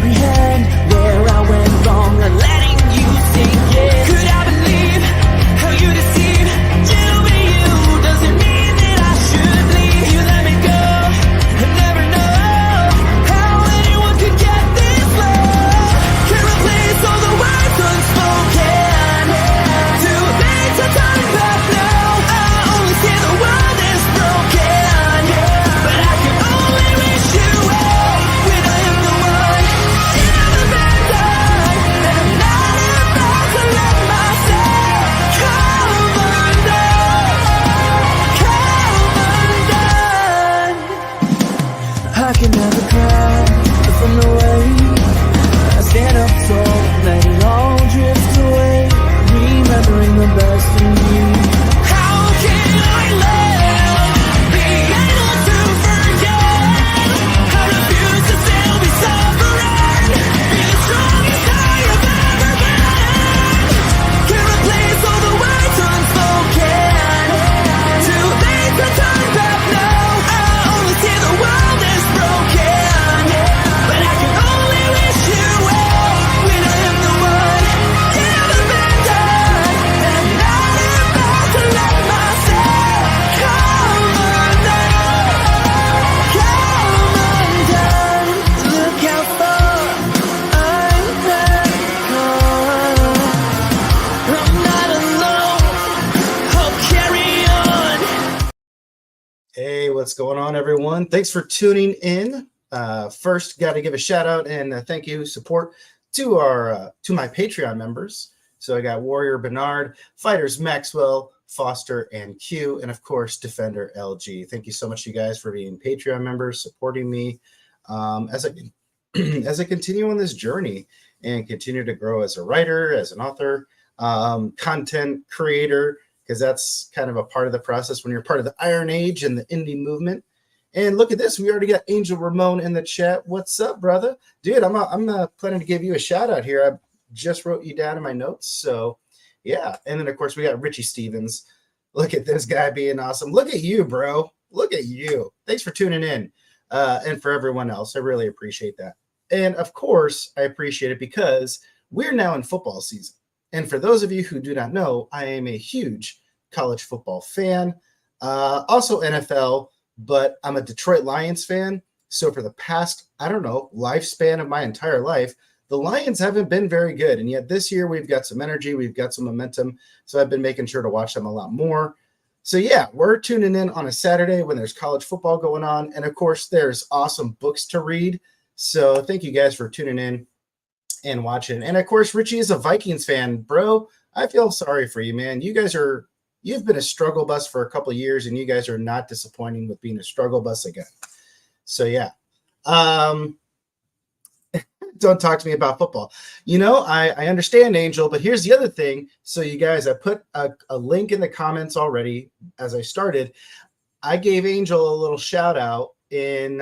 comprehend where I went wrong and letting you sink in. Could I believe how you deceive? You be you doesn't mean that I should leave. You let me go and never know how anyone could get this low. Can't replace all the words unspoken. Too late to turn back now. I only see the world is broken, but I can only wish you well when I am the one. Never been done, and I'm not about to let myself come undone. I can never cry from the way I stand up tall, let it all drift away, remembering the best in me. How can I live, be able to forget? I refuse to still be suffering, be the strongest I have ever been. Can't replace all the words unspoken. Too late to turn back now. I only see the world is broken, but I can only wish you well when I am the one. Never been done, and I'm not about to let myself come undone. Come undone. Look how far I've come. I'm not alone. I'll carry on. Hey, what's going on, everyone? Thanks for tuning in. First, got to give a shout out and thank you support to my Patreon members. So I got Warrior Bernard, Fighters Maxwell, Foster, and Q, and of course Defender LG. Thank you so much, you guys, for being Patreon members, supporting me as I as I continue on this journey and continue to grow as a writer, as an author, content creator, because that's kind of a part of the process when you're part of the Iron Age and the indie movement. And look at this, we already got Angel Ramon in the chat. What's up, brother? Dude, I'm planning to give you a shout out here. I just wrote you down in my notes. So yeah. And then of course we got Richie Stevens. Look at this guy being awesome. Look at you, bro. Look at you. Thanks for tuning in. And for everyone else, I really appreciate that. And of course, I appreciate it because we're now in football season. And for those of you who do not know, I am a huge college football fan, also NFL, but I'm a Detroit Lions fan. So for the past, lifespan of my entire life, the Lions haven't been very good. And yet this year we've got some energy, we've got some momentum. So I've been making sure to watch them a lot more. So yeah, we're tuning in on a Saturday when there's college football going on. And of course, there's awesome books to read. So thank you guys for tuning in and watching. And of course, Richie is a Vikings fan, bro. I feel sorry for you, man. You've been a struggle bus for a couple of years, and you guys are not disappointing with being a struggle bus again. So yeah. Don't talk to me about football. I understand, Angel, but here's the other thing. So you guys, I put a link in the comments already as I started. I gave Angel a little shout out in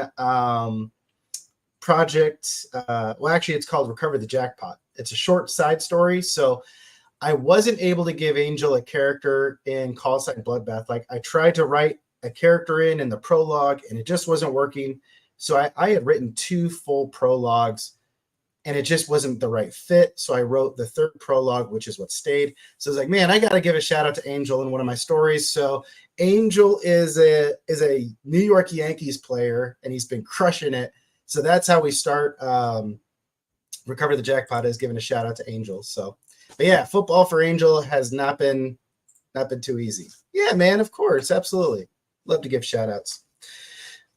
project. Actually, it's called Recover the Jackpot. It's a short side story. So I wasn't able to give Angel a character in Call Sign Bloodbath. Like I tried to write a character in the prologue and it just wasn't working. So I had written 2 full prologues and it just wasn't the right fit. So I wrote the 3rd prologue, which is what stayed. So I was like, man, I got to give a shout out to Angel in one of my stories. So Angel is a New York Yankees player and he's been crushing it. So that's how we start Recover the Jackpot, is giving a shout out to Angel. So, but yeah, football for Angel has not been too easy. Yeah, man, of course. Absolutely. Love to give shout outs.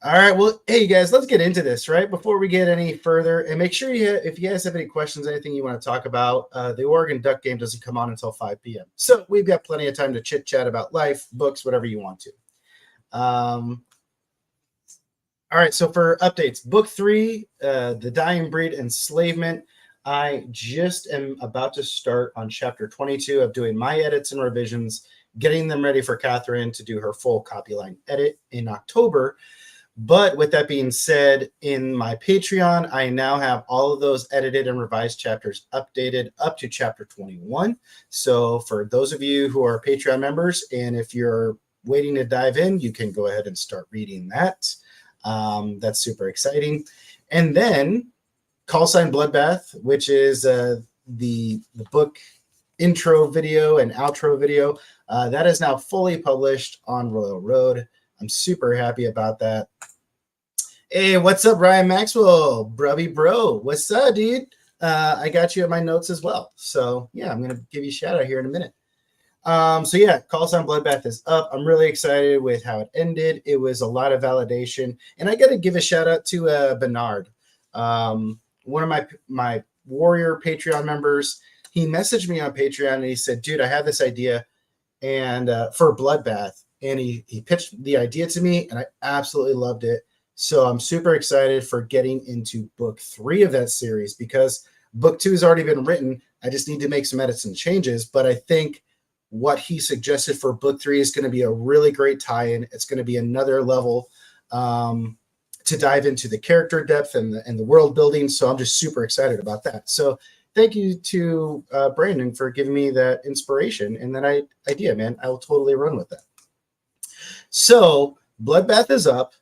All right. Well, hey, you guys, let's get into this, right? Before we get any further, and make sure if you guys have any questions, anything you want to talk about, the Oregon Duck game doesn't come on until 5 p.m. So we've got plenty of time to chit chat about life, books, whatever you want to. All right. So for updates, book 3, The Dying Breed, Enslavement. I just am about to start on chapter 22 of doing my edits and revisions, getting them ready for Catherine to do her full copy line edit in October. But with that being said, in my Patreon, I now have all of those edited and revised chapters updated up to chapter 21. So for those of you who are Patreon members, and if you're waiting to dive in, you can go ahead and start reading that. That's super exciting. And then Call Sign Bloodbath, which is the book intro video and outro video. That is now fully published on Royal Road. I'm super happy about that. Hey, what's up, Ryan Maxwell? Brubby bro. What's up, dude? I got you in my notes as well. So yeah, I'm going to give you a shout out here in a minute. So yeah, Call Sign Bloodbath is up. I'm really excited with how it ended. It was a lot of validation. And I got to give a shout out to Bernard, one of my Warrior Patreon members. He messaged me on Patreon and he said, dude, I have this idea and for Bloodbath. And he pitched the idea to me and I absolutely loved it. So I'm super excited for getting into book 3 of that series because book 2 has already been written. I just need to make some edits and changes. But I think what he suggested for book 3 is going to be a really great tie-in. It's going to be another level to dive into the character depth and the world building. So I'm just super excited about that. So thank you to Brandon for giving me that inspiration and that idea, man. I will totally run with that. So Bloodbath is up.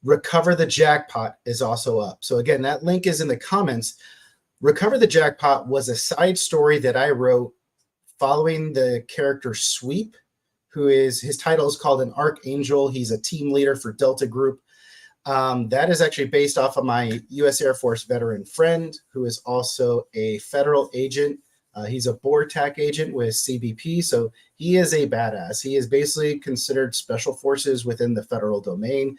Recover the Jackpot is also up. So again, that link is in the comments. Recover the Jackpot was a side story that I wrote following the character Sweep, his title is called an Archangel. He's a team leader for Delta Group. That is actually based off of my U.S. Air Force veteran friend, who is also a federal agent. He's a BORTAC agent with CBP, so he is a badass. He is basically considered special forces within the federal domain.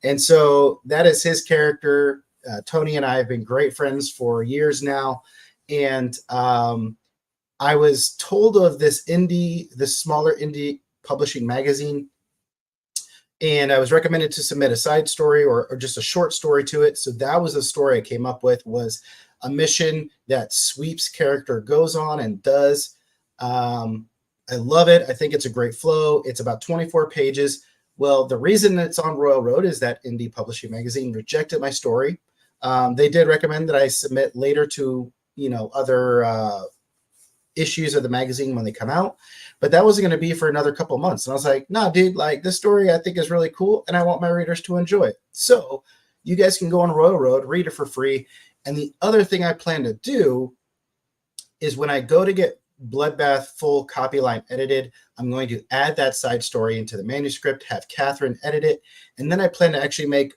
And so that is his character. Tony and I have been great friends for years now. And I was told of this smaller indie publishing magazine. And I was recommended to submit a side story or just a short story to it. So that was the story I came up with, was a mission that Sweep's character goes on and does. I love it. I think it's a great flow. It's about 24 pages. Well, the reason it's on Royal Road is that Indie Publishing Magazine rejected my story. They did recommend that I submit later to, other issues of the magazine when they come out, but that wasn't going to be for another couple months. And I was like, nah, dude, like this story I think is really cool and I want my readers to enjoy it. So you guys can go on Royal Road, read it for free. And the other thing I plan to do is when I go to get Bloodbath full copy line edited, I'm going to add that side story into the manuscript, have Catherine edit it, and then I plan to actually make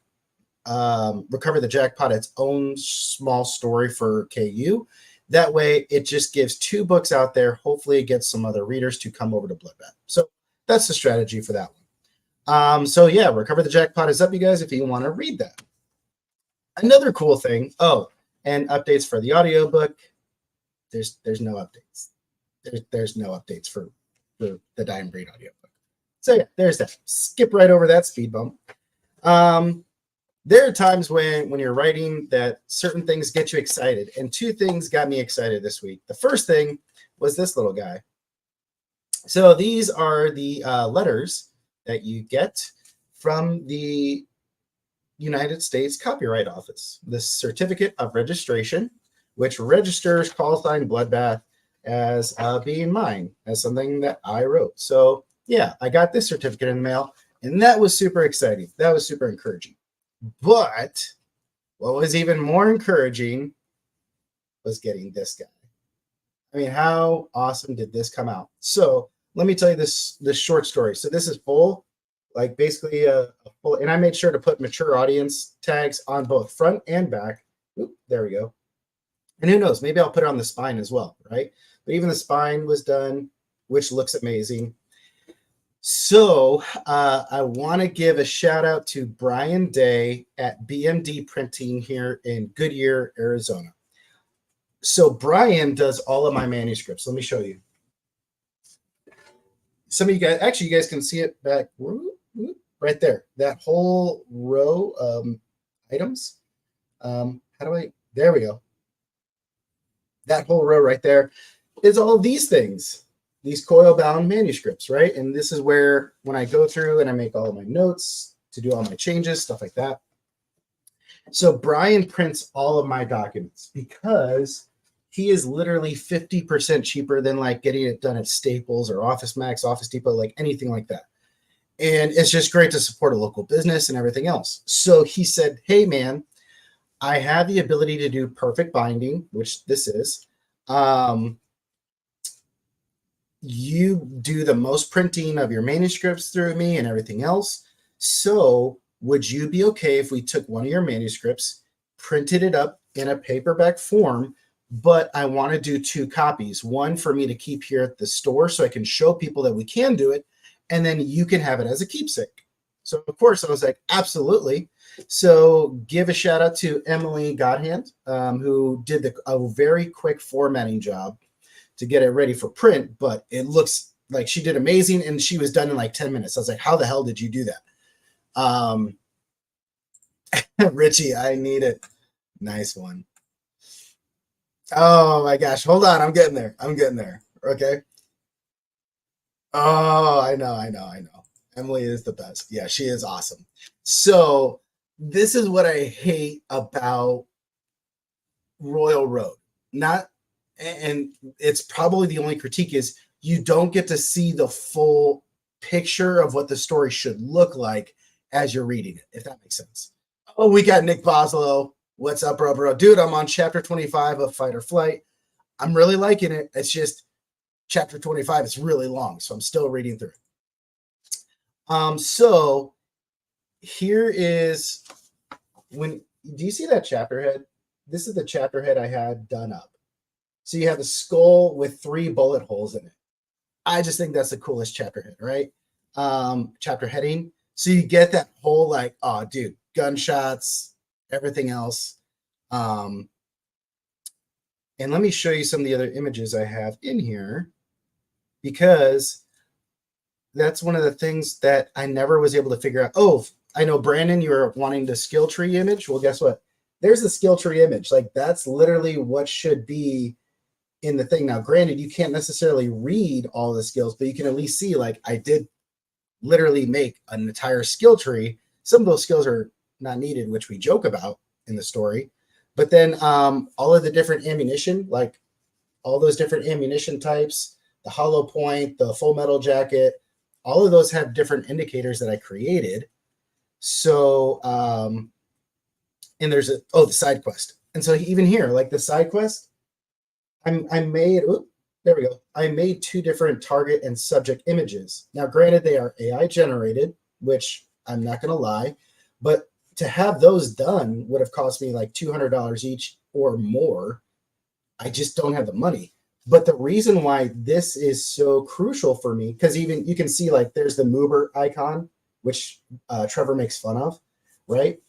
Recover the Jackpot its own small story for KU. That way, it just gives 2 books out there. Hopefully, it gets some other readers to come over to Bloodbath. So that's the strategy for that one. So yeah, Recover the Jackpot is up, you guys, if you want to read that. Another cool thing. Oh, and updates for the audiobook. There's no updates. There's no updates for the Dying Breed audiobook. So yeah, there's that. Skip right over that speed bump. There are times when you're writing that certain things get you excited, and 2 things got me excited this week. The first thing was this little guy. So these are the letters that you get from the United States Copyright Office, the Certificate of Registration, which registers Call Sign Bloodbath as being mine, as something that I wrote. So yeah, I got this certificate in the mail, and that was super exciting. That was super encouraging. But what was even more encouraging was getting this guy. I mean, how awesome did this come out? So let me tell you this short story. So this is full, like basically a full, and I made sure to put mature audience tags on both front and back. Oop, there we go. And who knows, maybe I'll put it on the spine as well, right? But even the spine was done, which looks amazing. So I want to give a shout out to Brian Day at BMD Printing here in Goodyear, Arizona. So Brian does all of my manuscripts. Let me show you. Some of you guys, actually, you guys can see it back right there. That whole row of items. There we go. That whole row right there is all of these things. These coil-bound manuscripts, right? And this is where, when I go through and I make all of my notes to do all my changes, stuff like that. So Brian prints all of my documents because he is literally 50% cheaper than like getting it done at Staples or Office Max, Office Depot, like anything like that. And it's just great to support a local business and everything else. So he said, hey, man, I have the ability to do perfect binding, which this is. You do the most printing of your manuscripts through me and everything else. So would you be okay if we took one of your manuscripts, printed it up in a paperback form, but I want to do 2 copies, one for me to keep here at the store so I can show people that we can do it, and then you can have it as a keepsake. So of course I was like, absolutely. So give a shout out to Emily Godhand, who did a very quick formatting job to get it ready for print, but it looks like she did amazing, and she was done in like 10 minutes. I was like, how the hell did you do that? Richie, I need it. Nice one. Oh my gosh, hold on, I'm getting there. Okay. Oh, I know. Emily is the best. Yeah, she is awesome. So this is what I hate about Royal Road. Not, and it's probably the only critique, is you don't get to see the full picture of what the story should look like as you're reading it, if that makes sense. Oh, we got Nick Boslow. What's up, bro? Dude, I'm on chapter 25 of Fight or Flight. I'm really liking it. It's just chapter 25 is really long, so I'm still reading through it. So here is do you see that chapter head? This is the chapter head I had done up. So you have a skull with 3 bullet holes in it. I just think that's the coolest chapter head, right? Chapter heading. So you get that whole like, oh, dude, gunshots, everything else. And let me show you some of the other images I have in here, because that's one of the things that I never was able to figure out. Oh, I know, Brandon, you were wanting the skill tree image. Well, guess what? There's the skill tree image. Like, that's literally what should be in the thing. Now, granted, you can't necessarily read all the skills, but you can at least see, like, I did literally make an entire skill tree. Some of those skills are not needed, which we joke about in the story. But then all of the different ammunition, like all those different ammunition types, the hollow point, the full metal jacket, all of those have different indicators that I created. So, and there's the side quest. And so even here, like the side quest, I made 2 different target and subject images. Now, granted, they are AI generated, which I'm not going to lie, but to have those done would have cost me like $200 each or more. I just don't have the money. But the reason why this is so crucial for me, because even you can see like there's the Moober icon, which Trevor makes fun of, right?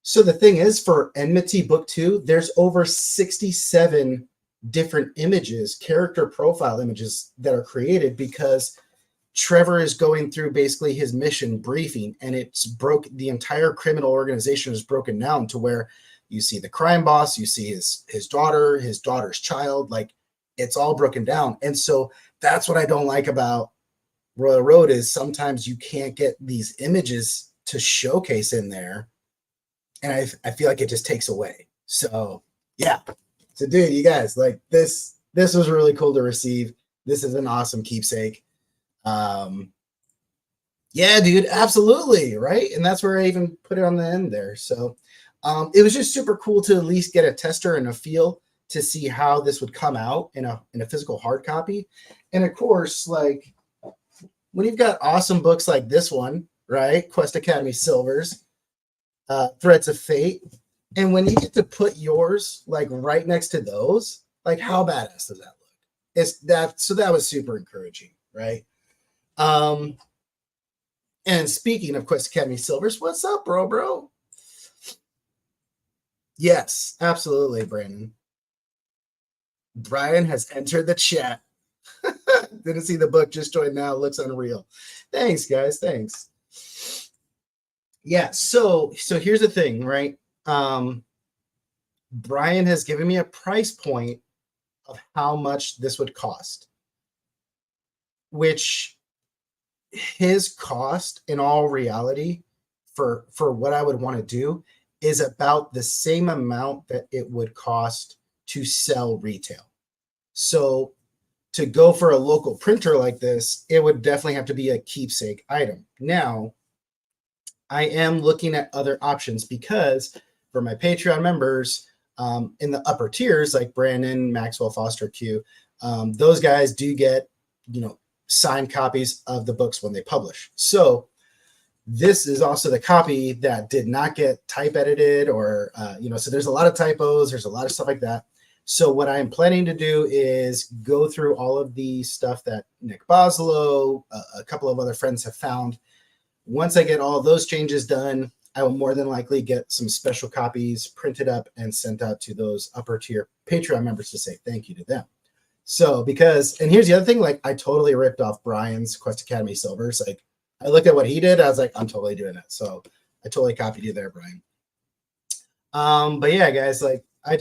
So the thing is, for Enmity Book 2, there's over 67 different images, character profile images that are created, because Trevor is going through basically his mission briefing, and the entire criminal organization is broken down to where you see the crime boss, you see his daughter, his daughter's child, like it's all broken down. And so that's what I don't like about Royal Road, is sometimes you can't get these images to showcase in there. And I feel like it just takes away. So yeah. So dude, you guys, like this was really cool to receive. This is an awesome keepsake. Yeah, dude, absolutely. Right. And that's where I even put it on the end there. So it was just super cool to at least get a tester and a feel to see how this would come out in a physical hard copy. And of course, like when you've got awesome books like this one, right? Quest Academy Silvers, Threads of Fate. And when you get to put yours like right next to those, like how badass does that look? So that was super encouraging, right? And speaking of Quest Academy Silvers, what's up, bro? Yes, absolutely, Brandon. Brian has entered the chat. Didn't see the book, just joined now. Looks unreal. Thanks, guys. Thanks. Yeah, so here's the thing, right? Brian has given me a price point of how much this would cost, which his cost in all reality for what I would want to do is about the same amount that it would cost to sell retail. So to go for a local printer like this, it would definitely have to be a keepsake item. Now, I am looking at other options because for my Patreon members, in the upper tiers like Brandon, Maxwell, Foster, Q, those guys do get, signed copies of the books when they publish. So this is also the copy that did not get type edited or, so there's a lot of typos, there's a lot of stuff like that. So what I'm planning to do is go through all of the stuff that Nick Boslow, a couple of other friends have found. Once I get all of those changes done, I will more than likely get some special copies printed up and sent out to those upper tier Patreon members to say thank you to them. So and here's the other thing, like I totally ripped off Brian's Quest Academy Silvers. Like I looked at what he did, I was like, I'm totally doing that. So I totally copied you there, Brian. But yeah, guys, like I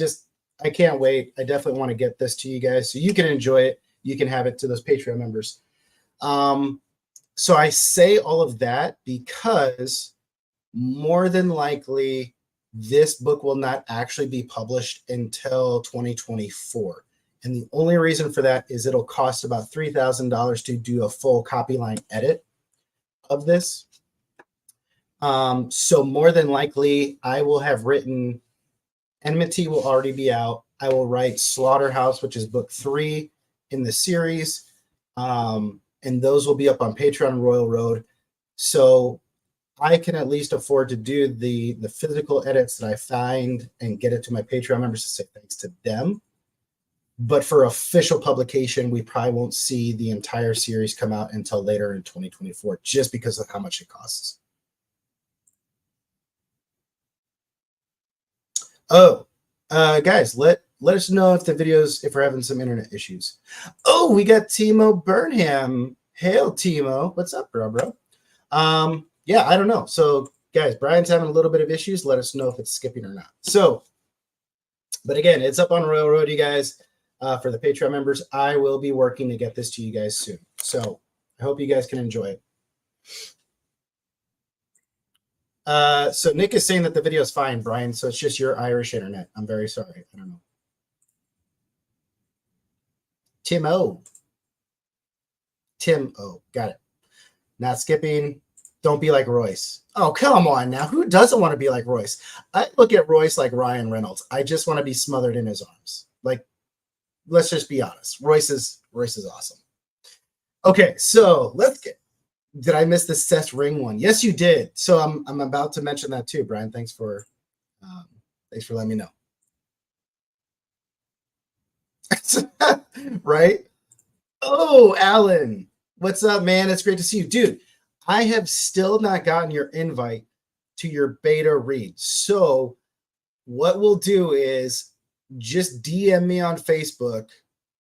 can't wait. I definitely want to get this to you guys so you can enjoy it. You can have it to those Patreon members. So I say all of that because more than likely this book will not actually be published until 2024. And the only reason for that is it'll cost about $3,000 to do a full copy line edit of this. So more than likely I will have written, Enmity will already be out. I will write Slaughterhouse, which is book 3 in the series. And those will be up on Patreon Royal Road. So I can at least afford to do the physical edits that I find and get it to my Patreon members to say thanks to them. But for official publication, we probably won't see the entire series come out until later in 2024, just because of how much it costs. Oh, guys, let us know if the videos, if we're having some internet issues. Oh, we got Timo Burnham. Hail, Timo. What's up, bro? Yeah, I don't know. So, guys, Brian's having a little bit of issues. Let us know if it's skipping or not. So, but again, it's up on Royal Road, you guys. For the Patreon members, I will be working to get this to you guys soon. So I hope you guys can enjoy it. So Nick is saying that the video is fine, Brian. So it's just your Irish internet. I'm very sorry. I don't know. Tim O. Got it. Not skipping. Don't be like Royce. Oh, come on now. Who doesn't want to be like Royce? I look at Royce like Ryan Reynolds. I just want to be smothered in his arms. Like, let's just be honest. Royce is awesome. Okay, so did I miss the Seth Ring one? Yes, you did. So I'm about to mention that too, Brian. Thanks for letting me know. Right? Oh, Alan. What's up, man? It's great to see you. Dude, I have still not gotten your invite to your beta read. So what we'll do is just DM me on Facebook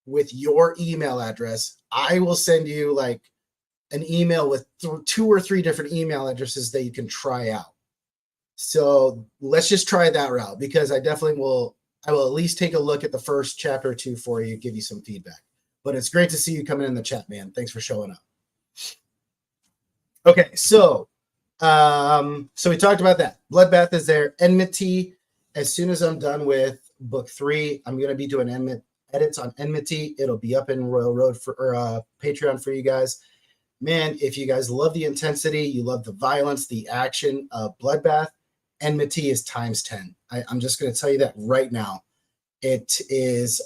with your email address. I will send you like an email with 2 or 3 different email addresses that you can try out. So let's just try that route because I will at least take a look at the first chapter or 2 for you, give you some feedback. But it's great to see you coming in the chat, man. Thanks for showing up. Okay, so we talked about that. Bloodbath is there. Enmity. As soon as I'm done with book 3, I'm going to be doing edits on Enmity. It'll be up in Royal Road for Patreon for you guys. Man, if you guys love the intensity, you love the violence, the action of Bloodbath, Enmity is times 10. I'm just going to tell you that right now. It is,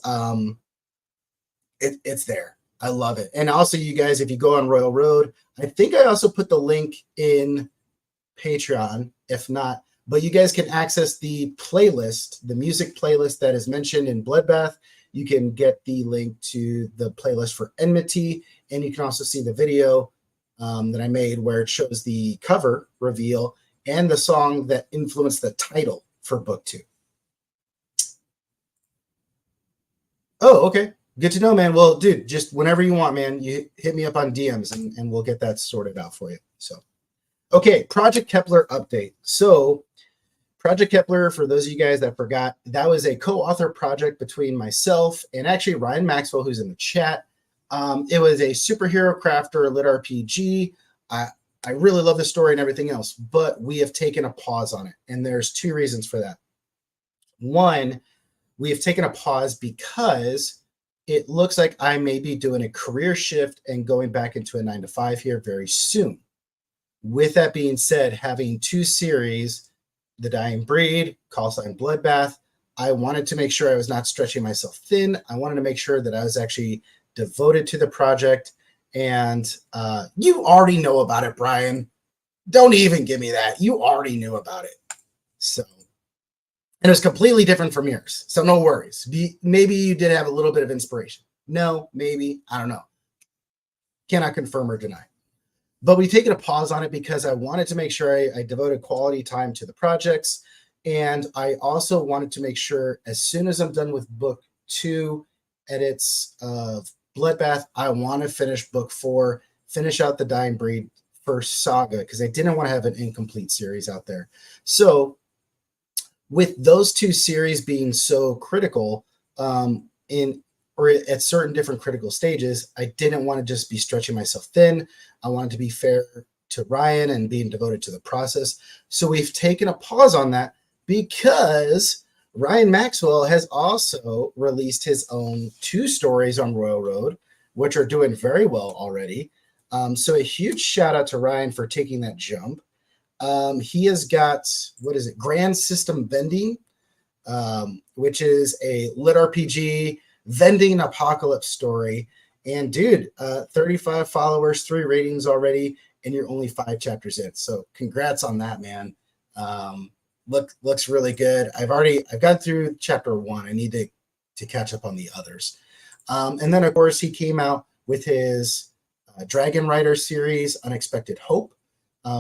it's there. I love it. And also, you guys, if you go on Royal Road, I think I also put the link in Patreon. If not, but you guys can access the playlist, the music playlist that is mentioned in Bloodbath. You can get the link to the playlist for Enmity, and you can also see the video that I made where it shows the cover reveal and the song that influenced the title for book 2. Oh, okay. Good to know, man. Well, dude, just whenever you want, man, you hit me up on DMs and we'll get that sorted out for you. So, okay, Project Kepler update. So, Project Kepler, for those of you guys that forgot, that was a co-author project between myself and actually Ryan Maxwell, who's in the chat. It was a superhero crafter lit RPG. I really love the story and everything else, but we have taken a pause on it. And there's 2 reasons for that. One, we have taken a pause because it looks like I may be doing a career shift and going back into a 9-to-5 here very soon. With that being said, having 2 series The Dying Breed, Call Sign Bloodbath. I wanted to make sure I was not stretching myself thin. I wanted to make sure that I was actually devoted to the project. And you already know about it, Brian. Don't even give me that. You already knew about it. So, and it was completely different from yours. So no worries. Maybe you did have a little bit of inspiration. No, maybe. I don't know. Cannot confirm or deny. But we've taken a pause on it because I wanted to make sure I devoted quality time to the projects. And I also wanted to make sure as soon as I'm done with book 2 edits of Bloodbath, I want to finish book 4, finish out the Dying Breed first saga, because I didn't want to have an incomplete series out there. So with those 2 series being so critical at certain different critical stages, I didn't want to just be stretching myself thin. I wanted to be fair to Ryan and being devoted to the process. So we've taken a pause on that because Ryan Maxwell has also released his own 2 stories on Royal Road, which are doing very well already. So a huge shout out to Ryan for taking that jump. He has got, Grand System Vending, which is a lit RPG vending apocalypse story. And dude, 35 followers, 3 ratings already, and you're only 5 chapters in. So congrats on that, man. Looks really good. I've gone through chapter 1. I need to catch up on the others. And then of course he came out with his Dragon Rider series, Unexpected Hope,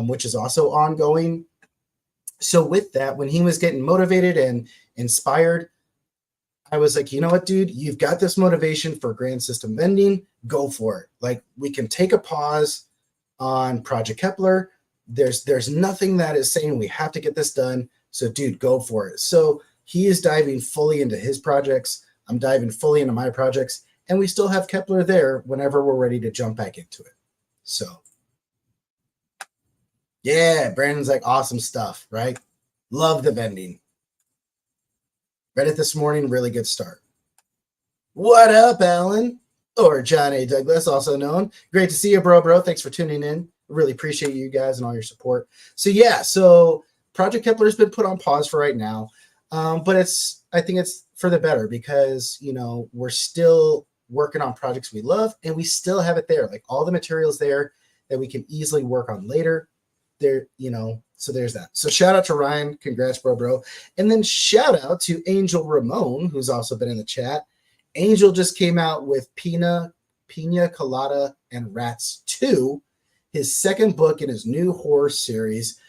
which is also ongoing. So with that, when he was getting motivated and inspired, I was like, you know what, dude, you've got this motivation for Grand System Vending. Go for it. Like, we can take a pause on Project Kepler. There's nothing that is saying we have to get this done. So, dude, go for it. So he is diving fully into his projects. I'm diving fully into my projects. And we still have Kepler there whenever we're ready to jump back into it. So, yeah, Brandon's like, awesome stuff, right? Love the vending. Read it this morning, really good start. What up, Alan? Or John A. Douglas, also known. Great to see you, bro. Thanks for tuning in. Really appreciate you guys and all your support. So yeah, so Project Kepler has been put on pause for right now. But I think it's for the better because, we're still working on projects we love and we still have it there. Like all the materials there that we can easily work on later. There, so there's that. So shout out to Ryan. Congrats, bro. And then shout out to Angel Ramon, who's also been in the chat. Angel just came out with Pina Colada and Rats 2, his second book in his new horror series.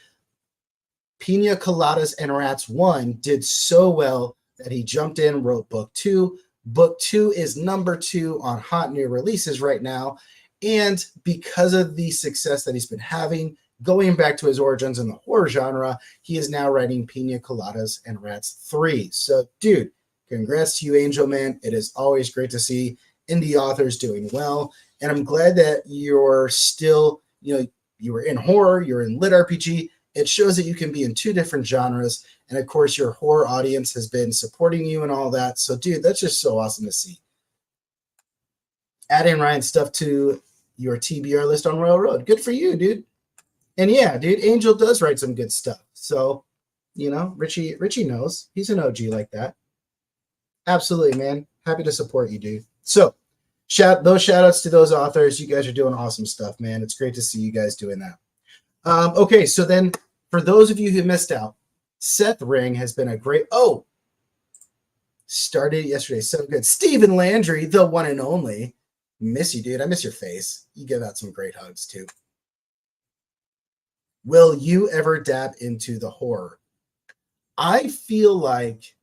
Pina Coladas and Rats 1 did so well that he jumped in, wrote book 2. Book 2 is number 2 on hot new releases right now. And because of the success that he's been having, going back to his origins in the horror genre, he is now writing Pina Coladas and Rats 3. So, dude, congrats to you, Angel, man. It is always great to see indie authors doing well. And I'm glad that you're still, you were in horror, you're in lit RPG. It shows that you can be in 2 different genres. And of course, your horror audience has been supporting you and all that. So, dude, that's just so awesome to see. Adding Ryan's stuff to your TBR list on Royal Road. Good for you, dude. And yeah, dude, Angel does write some good stuff. So, Richie knows. He's an OG like that. Absolutely, man. Happy to support you, dude. So, shout outs to those authors. You guys are doing awesome stuff, man. It's great to see you guys doing that. Okay, so then for those of you who missed out, Seth Ring has been a great... started yesterday. So good. Stephen Landry, the one and only. Miss you, dude. I miss your face. You give out some great hugs, too. Will you ever dab into the horror? I feel like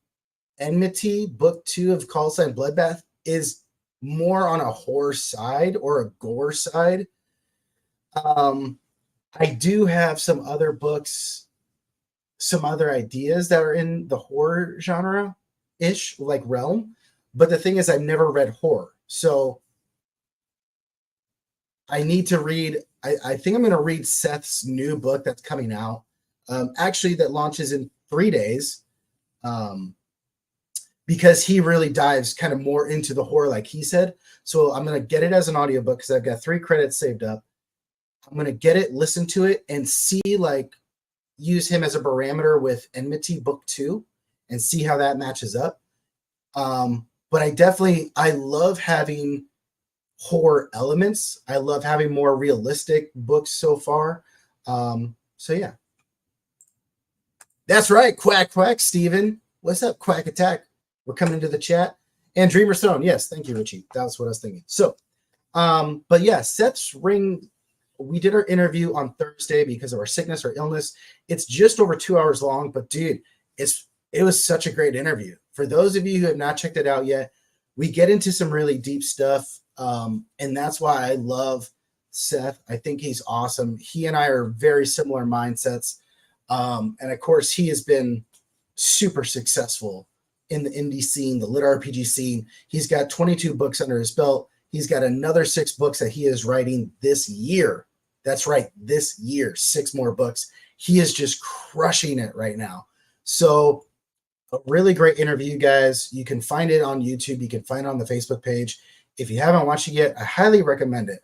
Enmity, book 2 of Call Sign Bloodbath, is more on a horror side or a gore side. I do have some other books, some other ideas that are in the horror genre-ish, like realm. But the thing is, I've never read horror. So I need to read... I think I'm going to read Seth's new book that's coming out. Actually, that launches in 3 days. Because he really dives kind of more into the horror, like he said. So I'm going to get it as an audiobook because I've got 3 credits saved up. I'm going to get it, listen to it, and see like use him as a barometer with Enmity Book 2 and see how that matches up. But I love having horror elements. I love having more realistic books so far. So yeah. That's right. Quack, quack, Steven. What's up, Quack Attack? We're coming into the chat. And Dreamer Stone. Yes, thank you, Richie. That was what I was thinking. So, but yeah, Seth's Ring, we did our interview on Thursday because of our sickness or illness. It's just over 2 hours long, but dude, it was such a great interview. For those of you who have not checked it out yet, we get into some really deep stuff. And that's why I love Seth. I think he's awesome. He and I are very similar mindsets. And of course, he has been super successful in the indie scene, the lit RPG scene. He's got 22 books under his belt. He's got another 6 books that he is writing this year. That's right, this year, 6 more books. He is just crushing it right now. So a really great interview, guys. You can find it on YouTube. You can find it on the Facebook page. If you haven't watched it yet, I highly recommend it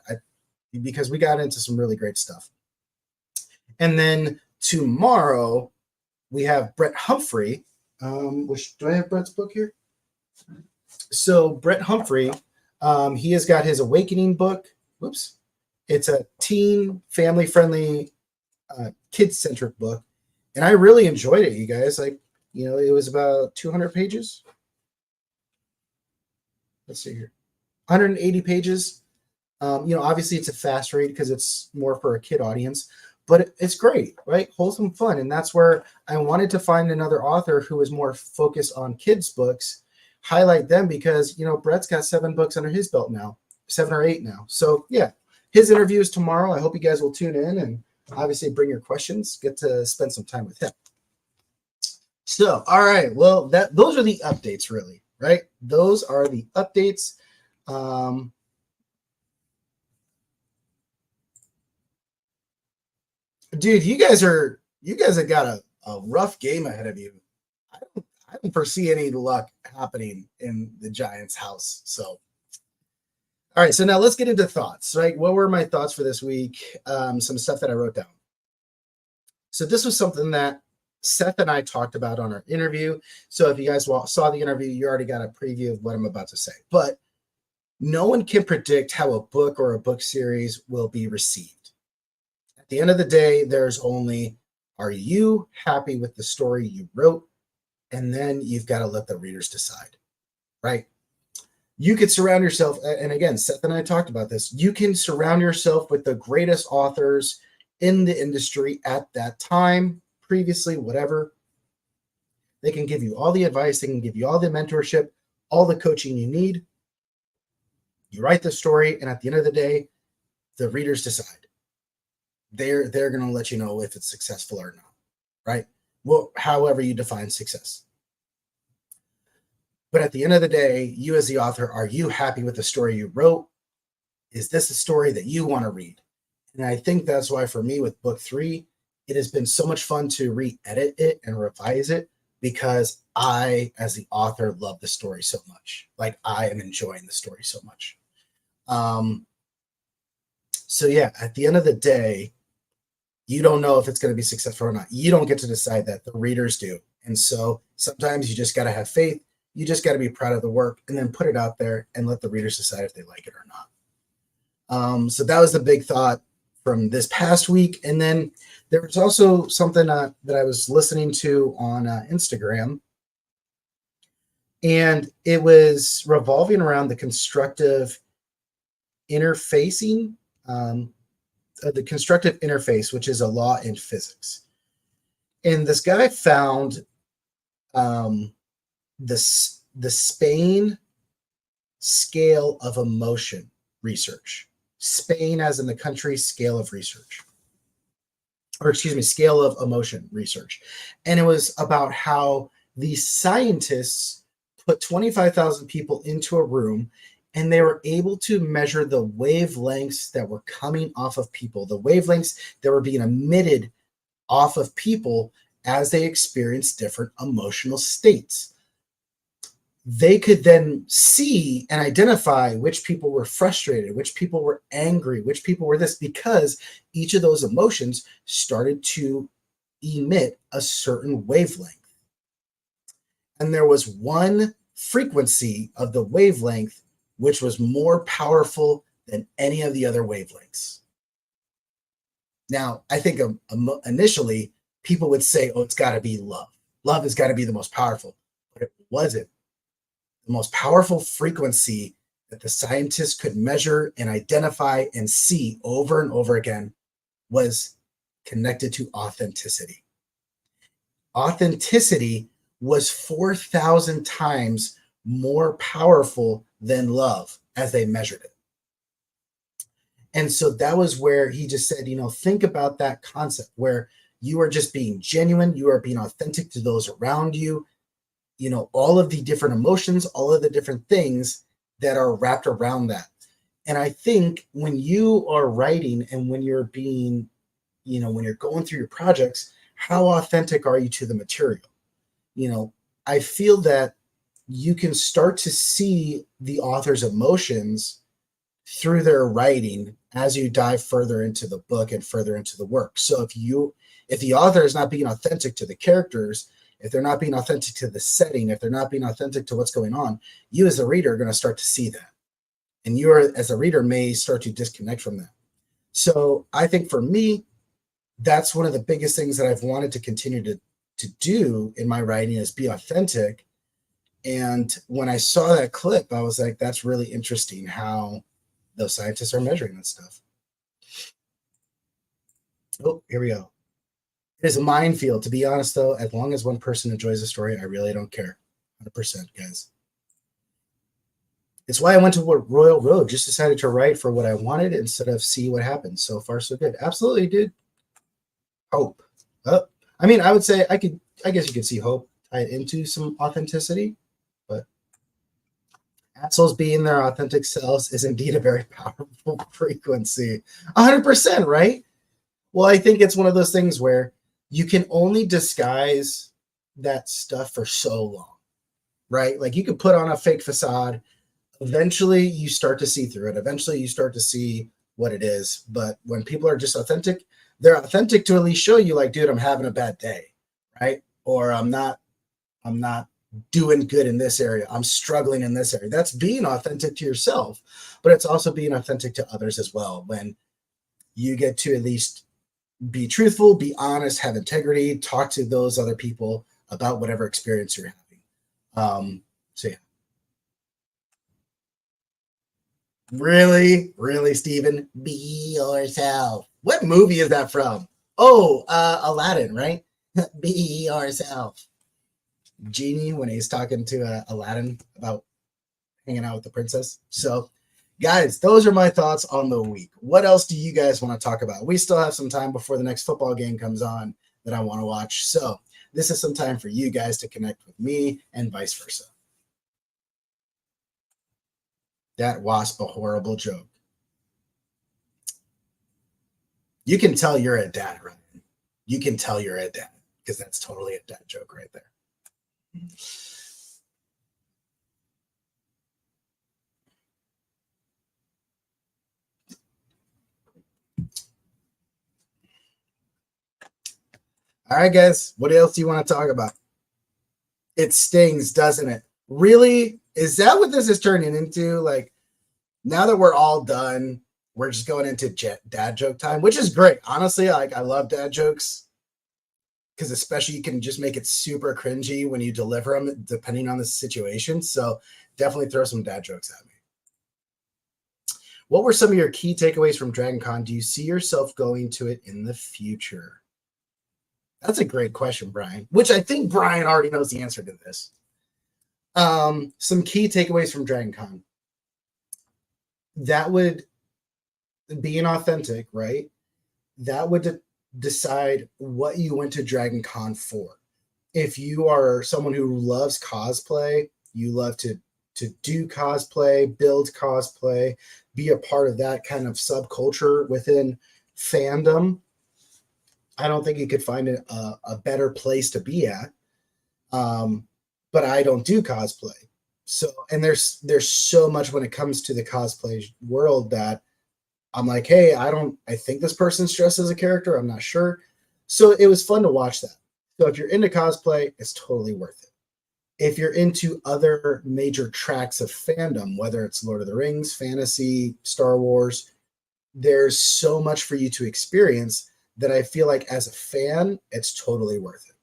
because we got into some really great stuff. And then tomorrow, we have Brett Humphrey. Do I have Brett's book here? So Brett Humphrey, he has got his Awakening book. Whoops. It's a teen, family-friendly, kid-centric book. And I really enjoyed it, you guys. Like, you know, it was about 200 pages. Let's see here. 180 pages. You know, obviously it's a fast read because it's more for a kid audience, but it's great, right? Wholesome fun. And that's where I wanted to find another author who is more focused on kids' books, highlight them because, you know, Brett's got 7 books under his belt now, 7 or 8 now. So yeah, his interview is tomorrow. I hope you guys will tune in and obviously bring your questions, get to spend some time with him. So, all right, well, those are the updates really, right? Those are the updates. Dude, you guys have got a rough game ahead of you. I don't foresee any luck happening in the Giants' house. So, all right, so now let's get into thoughts, right? What were my thoughts for this week? Some stuff that I wrote down. So this was something that Seth and I talked about on our interview. So if you guys saw the interview, you already got a preview of what I'm about to say. But no one can predict how a book or a book series will be received. At the end of the day, there's only, are you happy with the story you wrote? And then you've got to let the readers decide, right? You could surround yourself, and again, Seth and I talked about this, you can surround yourself with the greatest authors in the industry at that time, previously, whatever. They can give you all the advice, they can give you all the mentorship, all the coaching you need. You write the story, and at the end of the day, the readers decide. They're going to let you know if it's successful or not, right? Well, however you define success. But at the end of the day, you as the author, are you happy with the story you wrote? Is this a story that you want to read? And I think that's why for me with book 3, it has been so much fun to re-edit it and revise it because I, as the author, love the story so much. Like I am enjoying the story so much. So yeah, at the end of the day, you don't know if it's going to be successful or not. You don't get to decide that. The readers do. And so sometimes you just got to have faith. You just got to be proud of the work and then put it out there and let the readers decide if they like it or not. So that was the big thought from this past week. And then there was also something that I was listening to on Instagram. And it was revolving around the constructive interfacing, the constructive interface, which is a law in physics. And this guy found the Spain scale of emotion research. Spain as in the country scale of research. Or excuse me, scale of emotion research. And it was about how these scientists put 25,000 people into a room and they were able to measure the wavelengths that were coming off of people, the wavelengths that were being emitted off of people as they experienced different emotional states. They could then see and identify which people were frustrated, which people were angry, which people were this, because each of those emotions started to emit a certain wavelength. And there was one frequency of the wavelength which was more powerful than any of the other wavelengths. Now, I think initially people would say, oh, it's got to be love. Love has got to be the most powerful. But it wasn't. The most powerful frequency that the scientists could measure and identify and see over and over again was connected to authenticity. Authenticity was 4,000 times more powerful than love as they measured it. And so that was where he just said, think about that concept where you are just being genuine, you are being authentic to those around you, all of the different emotions, all of the different things that are wrapped around that. And I think when you are writing and when you're being, when you're going through your projects, how authentic are you to the material? I feel that you can start to see the author's emotions through their writing as you dive further into the book and further into the work. So if the author is not being authentic to the characters, if they're not being authentic to the setting, if they're not being authentic to what's going on, you as a reader are going to start to see that. And you as a reader may start to disconnect from that. So I think for me, that's one of the biggest things that I've wanted to continue to do in my writing is be authentic. And when I saw that clip, I was like, that's really interesting how those scientists are measuring that stuff. Oh, here we go. It is a minefield. To be honest, though, as long as one person enjoys the story, I really don't care. 100%, guys. It's why I went to Royal Road, just decided to write for what I wanted instead of see what happens. So far, so good. Absolutely, dude. Hope. I mean, I would say I guess you could see hope tied into some authenticity, but assholes being their authentic selves is indeed a very powerful frequency. 100%, right? Well, I think it's one of those things where you can only disguise that stuff for so long, right? Like you can put on a fake facade. Eventually you start to see through it. Eventually you start to see what it is. But when people are just authentic, they're authentic to at least show you like, dude, I'm having a bad day, right? Or I'm not doing good in this area. I'm struggling in this area. That's being authentic to yourself, but it's also being authentic to others as well. When you get to at least be truthful, be honest, have integrity, talk to those other people about whatever experience you're having. So yeah. Really, Stephen, be yourself. What movie is that from? Oh, Aladdin, right? Be yourself. Genie, when he's talking to Aladdin about hanging out with the princess. So guys, those are my thoughts on the week. What else do you guys want to talk about? We still have some time before the next football game comes on that I want to watch. So this is some time for you guys to connect with me and vice versa. That wasp a horrible joke. You can tell you're a dad, Ryan. You can tell you're a dad because that's totally a dad joke right there. All right, guys, what else do you want to talk about? It stings, doesn't it? Really? Is that what this is turning into? Like, now that we're all done, we're just going into dad joke time, which is great. Honestly, like I love dad jokes because especially you can just make it super cringy when you deliver them depending on the situation. So definitely throw some dad jokes at me. What were some of your key takeaways from Dragon Con? Do you see yourself going to it in the future? That's a great question, Brian, which I think Brian already knows the answer to this. Some key takeaways from Dragon Con. That would being authentic, right? That would decide what you went to Dragon Con for. If you are someone who loves cosplay, you love to do cosplay, build cosplay, be a part of that kind of subculture within fandom, I don't think you could find a better place to be at. But I don't do cosplay. So, and there's so much when it comes to the cosplay world that I'm like, hey, I think this person's dressed as a character. I'm not sure. So it was fun to watch that. So if you're into cosplay, it's totally worth it. If you're into other major tracks of fandom, whether it's Lord of the Rings, fantasy, Star Wars, there's so much for you to experience that I feel like as a fan, it's totally worth it.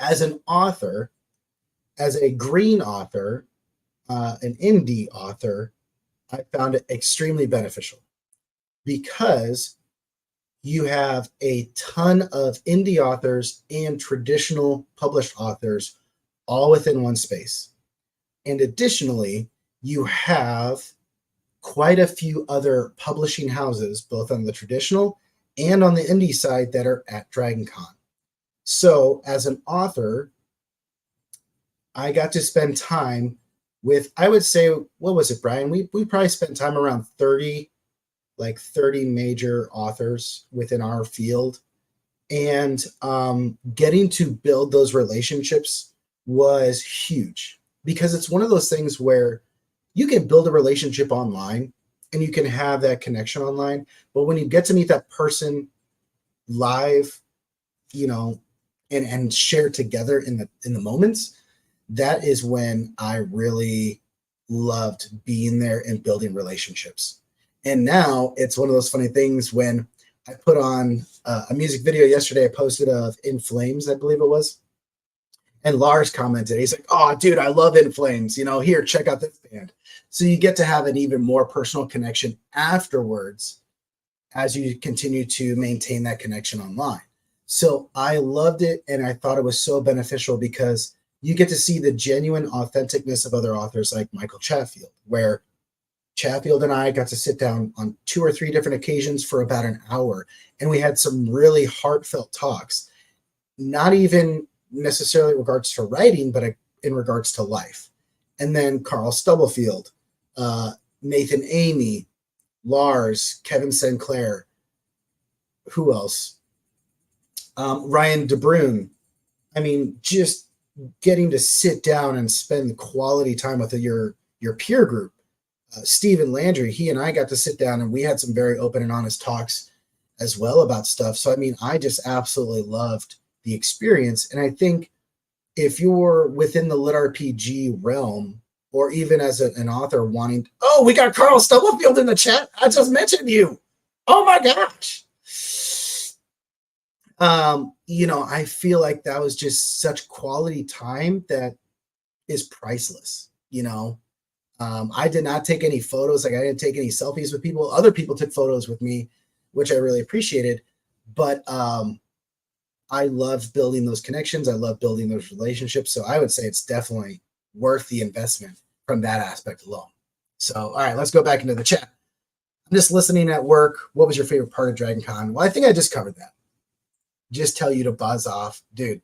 As an author, as a green author, an indie author, I found it extremely beneficial because you have a ton of indie authors and traditional published authors all within one space. And additionally, you have quite a few other publishing houses, both on the traditional and on the indie side, that are at DragonCon. So as an author, I got to spend time with, I would say, what was it, Brian? We probably spent time around 30 major authors within our field. And getting to build those relationships was huge, because it's one of those things where you can build a relationship online and you can have that connection online. But when you get to meet that person live, and share together in the moments, that is when I really loved being there and building relationships. And now it's one of those funny things when I put on a music video yesterday, I posted of In Flames, I believe it was. And Lars commented, he's like, "Oh, dude, I love In Flames. Here, check out this band." So you get to have an even more personal connection afterwards as you continue to maintain that connection online. So I loved it, and I thought it was so beneficial because you get to see the genuine authenticness of other authors like Michael Chatfield, where Chatfield and I got to sit down on 2 or 3 different occasions for about an hour, and we had some really heartfelt talks, not even necessarily in regards to writing, but in regards to life. And then Carl Stubblefield, Nathan Amy, Lars, Kevin Sinclair, who else? Ryan DeBrune. I mean, just getting to sit down and spend quality time with your peer group. Stephen Landry, he and I got to sit down and we had some very open and honest talks as well about stuff. So, I mean, I just absolutely loved the experience. And I think if you're within the lit RPG realm, or even as an author wanting, oh, we got Carl Stubblefield in the chat. I just mentioned you. Oh my gosh. I feel like that was just such quality time that is priceless. I did not take any photos. Like, I didn't take any selfies with people. Other people took photos with me, which I really appreciated. But I love building those connections. I love building those relationships. So I would say it's definitely worth the investment from that aspect alone. So, all right, let's go back into the chat. I'm just listening at work. What was your favorite part of DragonCon? Well, I think I just covered that. Just tell you to buzz off. Dude,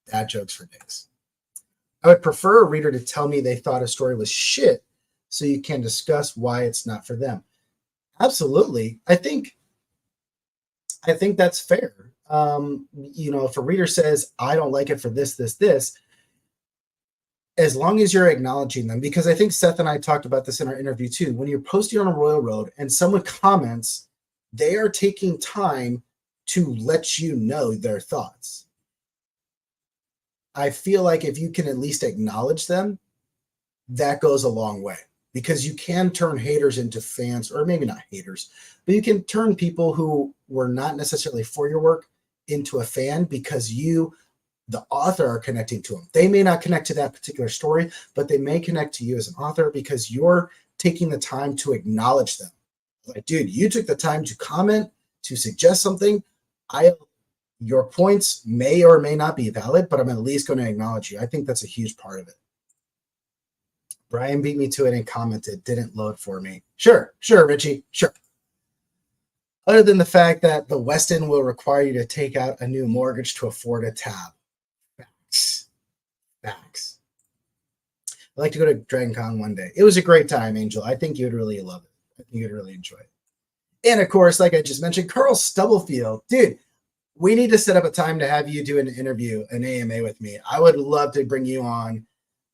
dad jokes for days. I would prefer a reader to tell me they thought a story was shit so you can discuss why it's not for them. Absolutely. I think that's fair. If a reader says, I don't like it for this, as long as you're acknowledging them, because I think Seth and I talked about this in our interview too. When you're posting on a Royal Road and someone comments, they are taking time to let you know their thoughts. I feel like if you can at least acknowledge them, that goes a long way, because you can turn haters into fans, or maybe not haters, but you can turn people who were not necessarily for your work into a fan because you, the author, are connecting to them. They may not connect to that particular story, but they may connect to you as an author because you're taking the time to acknowledge them. Like, dude, you took the time to comment, to suggest something. Your points may or may not be valid, but I'm at least going to acknowledge you. I think that's a huge part of it. Brian beat me to it and commented, didn't load for me. Sure, Richie, sure. Other than the fact that the Westin will require you to take out a new mortgage to afford a tab. Facts. I'd like to go to DragonCon one day. It was a great time, Angel. I think you'd really love it. I think you'd really enjoy it. And of course, like I just mentioned, Carl Stubblefield. Dude, we need to set up a time to have you do an interview, an AMA with me. I would love to bring you on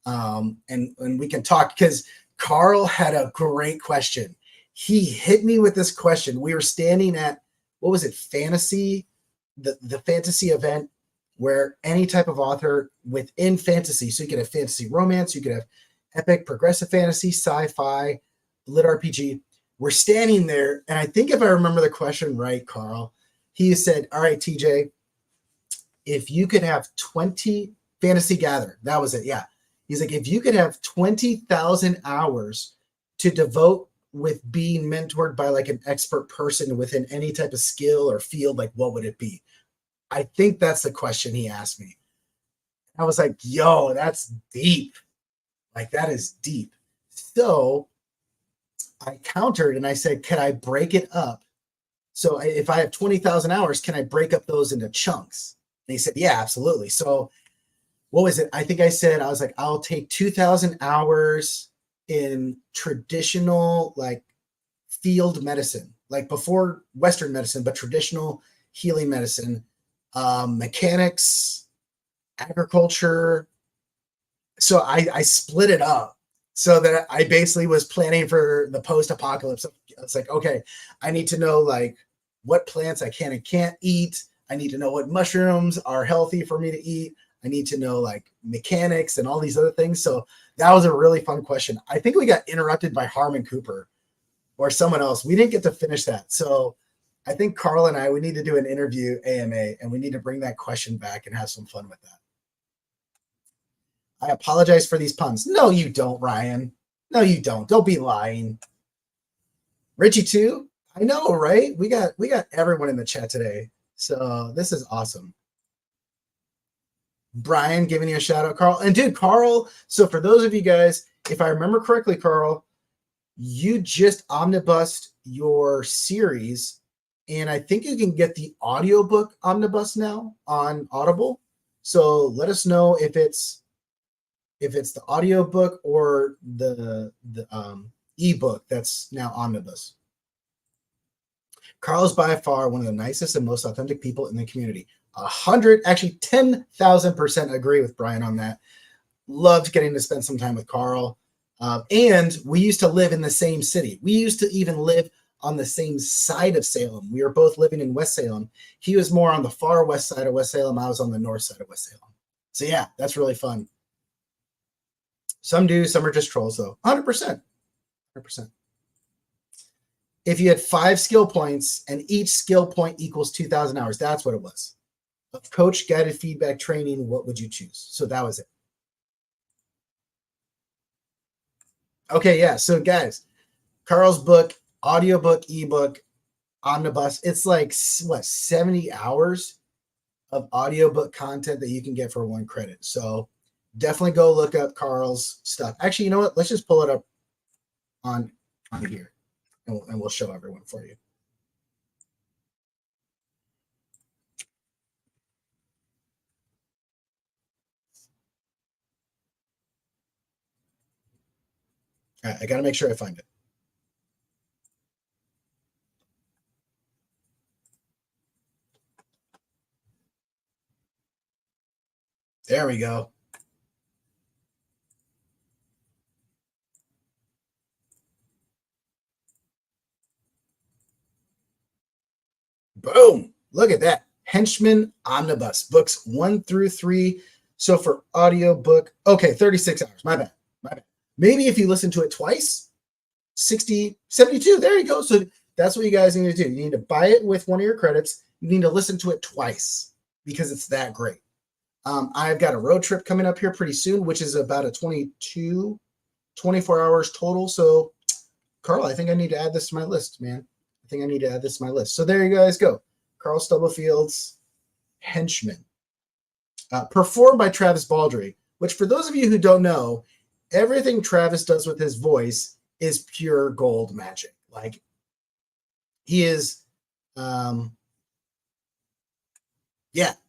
and we can talk, because Carl had a great question. He hit me with this question. We were standing at, what was it, Fantasy the fantasy event where any type of author within fantasy, so you could have fantasy romance, you could have epic, progressive fantasy, sci-fi, lit RPG. We're standing there, and I think if I remember the question right, Carl, he said, all right, TJ, if you could have 20 Fantasy Gather, that was it, yeah. He's like, if you could have 20,000 hours to devote with being mentored by like an expert person within any type of skill or field, like what would it be? I think that's the question he asked me. I was like, yo, that's deep. Like, that is deep. So I countered and I said, can I break it up? So if I have 20,000 hours, can I break up those into chunks? And he said, yeah, absolutely. So what was it? I think I said, I was like, I'll take 2,000 hours in traditional like field medicine, like before Western medicine, but traditional healing medicine, mechanics, agriculture. So I split it up so that I basically was planning for the post-apocalypse. I was like, okay, I need to know like what plants I can and can't eat. I need to know what mushrooms are healthy for me to eat. I need to know like mechanics and all these other things. So that was a really fun question. I think we got interrupted by Harmon Cooper or someone else. We didn't get to finish that. So I think Carl and we need to do an interview AMA, and we need to bring that question back and have some fun with that. I apologize for these puns. No, you don't, Ryan. No, you don't. Don't be lying. Richie too. I know, right? We got everyone in the chat today. So this is awesome. Brian giving you a shout out, Carl. And dude, Carl, so for those of you guys, if I remember correctly, Carl, you just omnibused your series, and I think you can get the audiobook omnibus now on Audible. So let us know if it's the audiobook or the ebook that's now omnibus. Carl is by far one of the nicest and most authentic people in the community. 10,000% agree with Brian on that. Loved getting to spend some time with Carl. And we used to live in the same city. We used to even live on the same side of Salem. We were both living in West Salem. He was more on the far west side of West Salem. I was on the north side of West Salem. So yeah, that's really fun. Some do, some are just trolls though. 100%. 100%. If you had 5 skill points and each skill point equals 2,000 hours, that's what it was. Of coach guided feedback training, what would you choose? So that was it. Okay, yeah. So guys, Carl's book, audiobook, ebook, omnibus, it's like what, 70 hours of audiobook content that you can get for 1 credit. So definitely go look up Carl's stuff. Actually, you know what? Let's just pull it up on here, and we'll show everyone for you. All right, I got to make sure I find it. There we go. Boom. Look at that. Henchman Omnibus, books 1 through 3. So for audiobook, okay, 36 hours. My bad. Maybe if you listen to it twice, 60, 72. There you go. So that's what you guys need to do. You need to buy it with 1 of your credits. You need to listen to it twice because it's that great. I've got a road trip coming up here pretty soon, which is about a 24 hours total. So, Carl, I think I need to add this to my list, man. I think I need to add this to my list. So there you guys go. Carl Stubblefield's Henchman. Performed by Travis Baldree, which for those of you who don't know, everything Travis does with his voice is pure gold magic. Like, he is, yeah,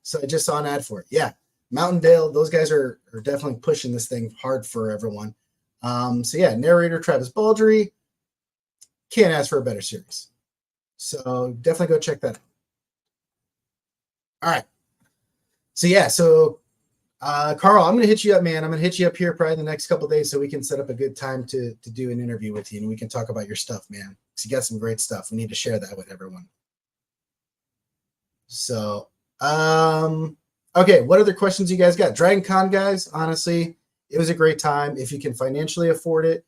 so I just saw an ad for it. Yeah, Mountaindale, those guys are definitely pushing this thing hard for everyone. So yeah, narrator Travis Baldree. Can't ask for a better series. So definitely go check that out. All right. So yeah, so Carl, I'm going to hit you up, man. I'm going to hit you up here probably the next couple of days so we can set up a good time to do an interview with you and we can talk about your stuff, man. Because you got some great stuff. We need to share that with everyone. So Okay, what other questions you guys got? Dragon Con, guys, honestly, it was a great time. If you can financially afford it,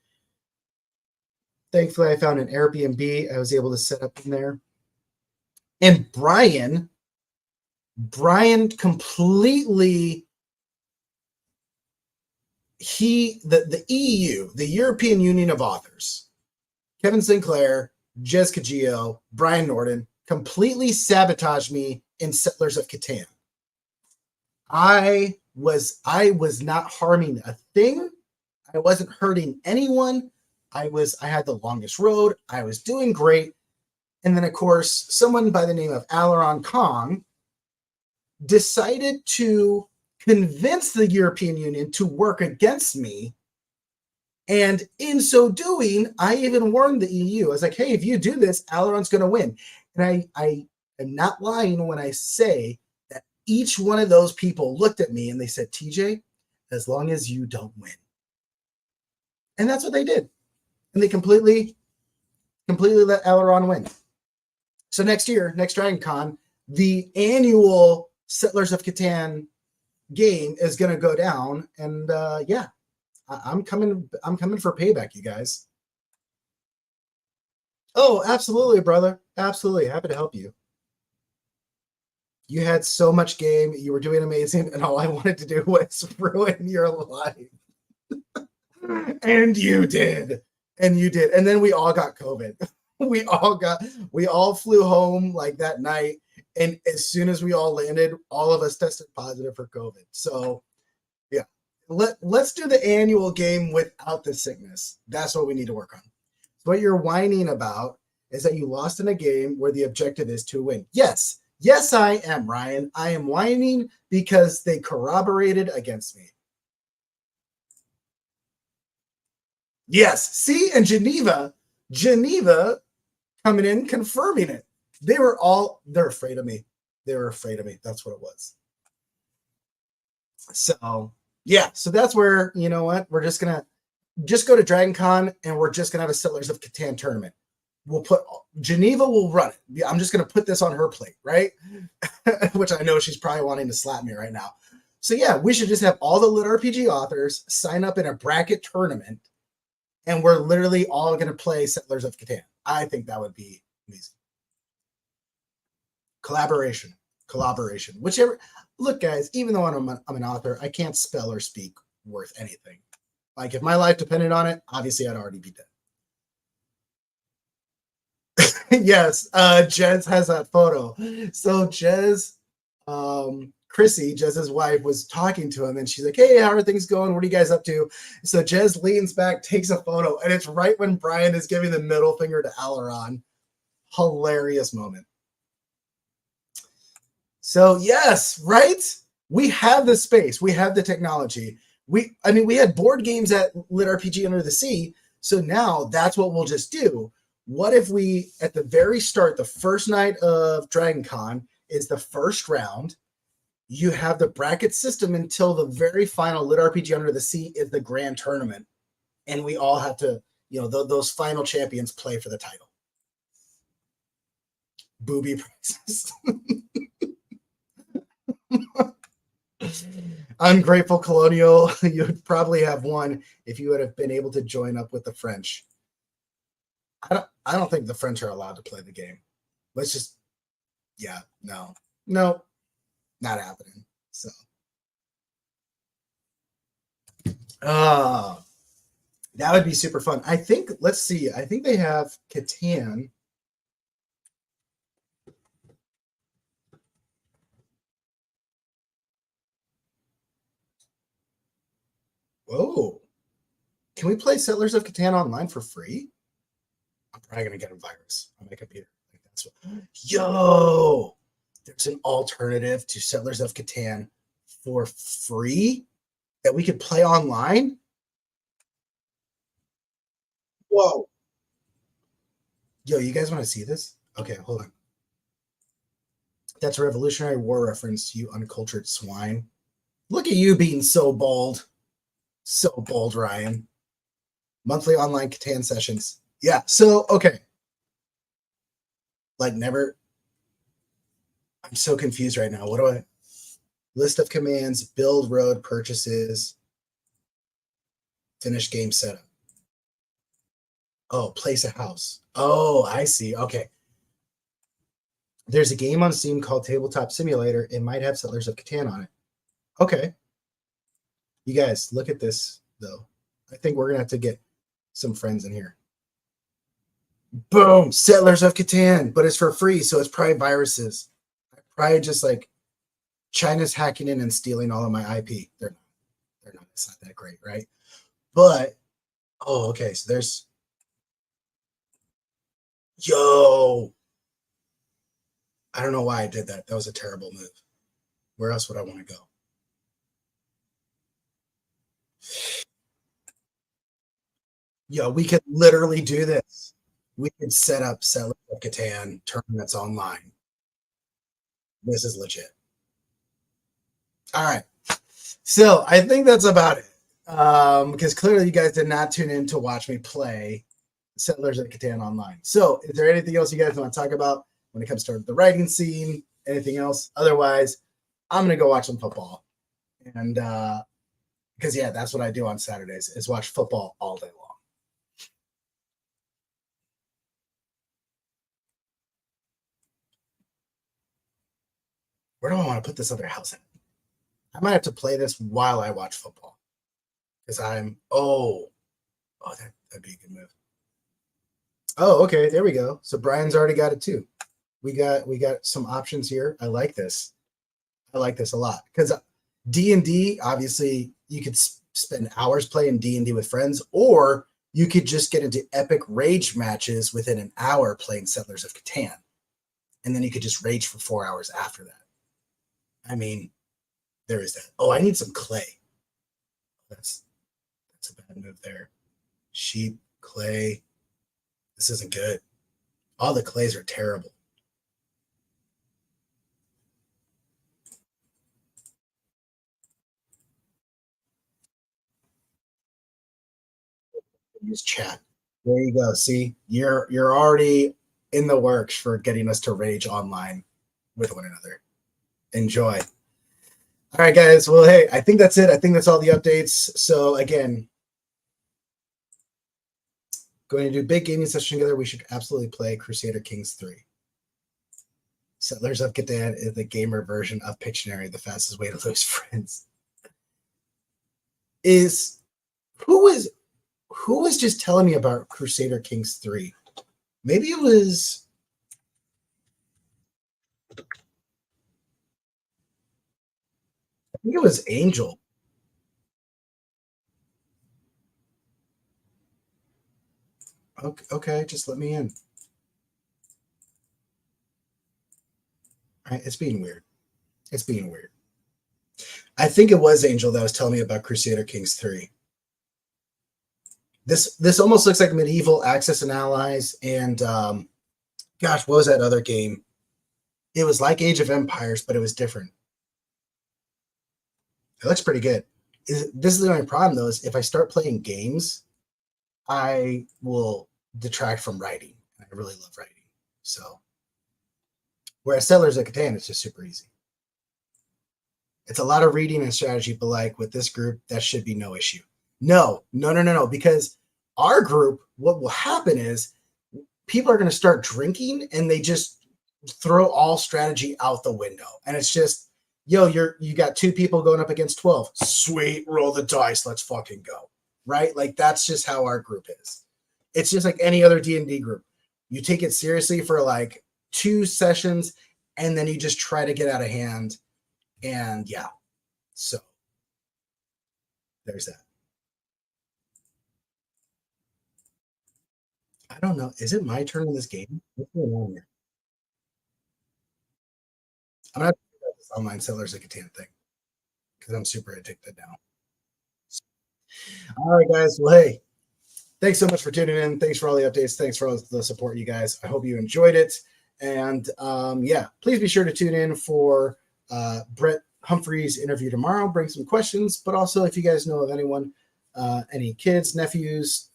thankfully I found an Airbnb I was able to set up in there. And Brian completely the EU, the European Union of Authors, Kevin Sinclair, Jez Kajio, Brian Norton completely sabotaged me in Settlers of Catan. I was not harming a thing. I wasn't hurting anyone. I had the longest road. I was doing great. And then, of course, someone by the name of Alaron Kong decided to convince the European Union to work against me. And in so doing, I even warned the EU. I was like, hey, if you do this, Alaron's going to win. And I am not lying when I say that each one of those people looked at me and they said, TJ, as long as you don't win. And that's what they did. And they completely let Alaron win. So next year, next Dragon Con, the annual Settlers of Catan game is going to go down. And yeah, I'm coming for payback, you guys. Oh, absolutely, brother. Absolutely. Happy to help you. You had so much game. You were doing amazing. And all I wanted to do was ruin your life. And you did. And you did. And then we all got COVID. We all flew home like that night. And as soon as we all landed, all of us tested positive for COVID. So yeah, let's do the annual game without the sickness. That's what we need to work on. What you're whining about is that you lost in a game where the objective is to win. Yes, I am, Ryan. I am whining because they corroborated against me. Yes, see, and Geneva coming in, confirming it. They're afraid of me. They were afraid of me. That's what it was. So yeah, so that's where, you know what, we're just gonna go to Dragon Con and we're just gonna have a Settlers of Catan tournament. Geneva will run it. I'm just gonna put this on her plate, right? Which I know she's probably wanting to slap me right now. So yeah, we should just have all the lit RPG authors sign up in a bracket tournament, and we're literally all gonna play Settlers of Catan. I think that would be amazing. Collaboration. Whichever. Look, guys, even though I'm an author, I can't spell or speak worth anything. Like, if my life depended on it, obviously I'd already be dead. Yes, Jez has that photo. So Jez, Chrissy, Jez's wife, was talking to him, and she's like, hey, how are things going? What are you guys up to? So Jez leans back, takes a photo, and it's right when Brian is giving the middle finger to Alaron. Hilarious moment. So yes, right? We have the space. We have the technology. We had board games at Lit RPG Under the Sea. So now that's what we'll just do. What if we, at the very start, the first night of Dragon Con is the first round. You have the bracket system until the very final Lit RPG Under the Sea is the grand tournament. And we all have to, those final champions play for the title. Booby prizes. Ungrateful Colonial, you would probably have won if you would have been able to join up with the French. I don't think the French are allowed to play the game. No, not happening. So, that would be super fun. I think, let's see. I think they have Catan. Whoa. Can we play Settlers of Catan online for free? I'm probably going to get a virus on my computer. Yo, there's an alternative to Settlers of Catan for free that we could play online? Whoa. Yo, you guys want to see this? Okay, hold on. That's a Revolutionary War reference, you uncultured swine. Look at you being so bold. So bold, Ryan. Monthly online Catan sessions. Yeah, so, okay. Like, never. I'm so confused right now. What do I? List of commands, build road purchases, finish game setup. Oh, place a house. Oh, I see. Okay. There's a game on Steam called Tabletop Simulator. It might have Settlers of Catan on it. Okay. You guys, look at this, though. I think we're going to have to get some friends in here. Boom! Settlers of Catan, but it's for free, so it's probably viruses. Probably just like China's hacking in and stealing all of my IP. They're not. It's not that great, right? But, oh, okay. So there's, yo. I don't know why I did that. That was a terrible move. Where else would I want to go? Yo, we could literally do this. We could set up Settlers of Catan tournaments online. This is legit. All right. So I think that's about it. Because clearly you guys did not tune in to watch me play Settlers of Catan online. So is there anything else you guys want to talk about when it comes to the writing scene? Anything else? Otherwise, I'm going to go watch some football. And because, yeah, that's what I do on Saturdays is watch football all day long. Where do I want to put this other house in? I might have to play this while I watch football. Because that'd be a good move. Oh, okay, there we go. So Brian's already got it too. We got some options here. I like this. I like this a lot because D&D, obviously, you could spend hours playing D&D with friends, or you could just get into epic rage matches within an hour playing Settlers of Catan, and then you could just rage for 4 hours after that. I mean, there is that. Oh, I need some clay. That's a bad move there. Sheep, clay. This isn't good. All the clays are terrible. Use chat. There you go. See, you're already in the works for getting us to rage online with one another. Enjoy. All right, guys. Well, hey, I think that's it. I think that's all the updates. So again, going to do big gaming session together. We should absolutely play Crusader Kings 3. Settlers of Catan is the gamer version of Pictionary, the fastest way to lose friends. Who was just telling me about Crusader Kings 3? Maybe it was I think it was Angel. Okay, just let me in. All right, it's being weird. It's being weird. I think it was Angel that was telling me about Crusader Kings 3. This almost looks like Medieval Axis and Allies, and gosh, what was that other game? It was like Age of Empires, but it was different. It looks pretty good. This is the only problem, though, is if I start playing games, I will detract from writing. I really love writing. So, whereas Settlers of Catan, it's just super easy. It's a lot of reading and strategy, but like with this group, that should be no issue. No, because our group, what will happen is people are going to start drinking and they just throw all strategy out the window. And it's just, yo, you got 2 people going up against 12. Sweet, roll the dice, let's fucking go. Right? Like that's just how our group is. It's just like any other D&D group. You take it seriously for like 2 sessions and then you just try to get out of hand. And yeah, so there's that. I don't know. Is it my turn in this game? What's going on here? I'm not this online Settlers of Catan thing because I'm super addicted now. All right, guys. Well, hey, thanks so much for tuning in. Thanks for all the updates. Thanks for all the support, you guys. I hope you enjoyed it. And yeah, please be sure to tune in for Brett Humphrey's interview tomorrow. Bring some questions, but also if you guys know of anyone, any kids, nephews,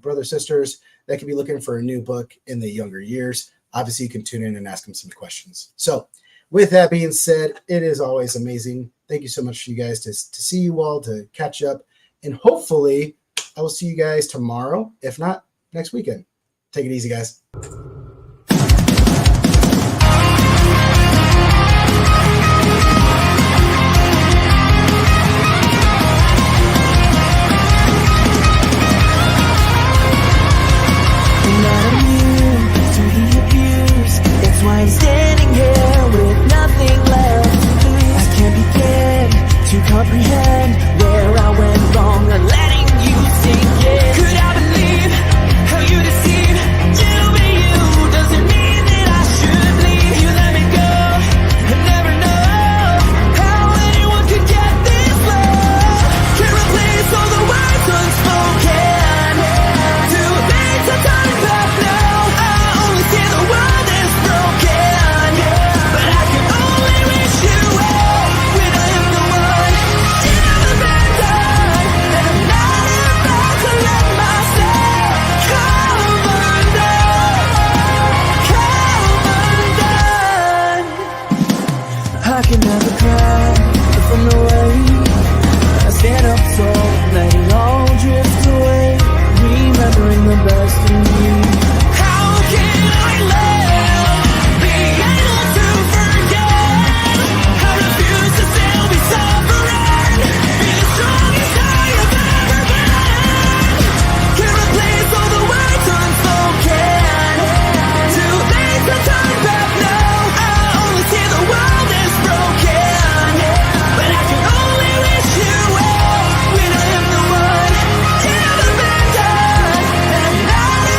brothers, sisters that could be looking for a new book in the younger years, obviously you can tune in and ask them some questions. So with that being said, it is always amazing. Thank you so much for you guys to see you all, to catch up. And hopefully I will see you guys tomorrow. If not, next weekend. Take it easy, guys. That's why I'm standing here with nothing left to lose. I can't begin to comprehend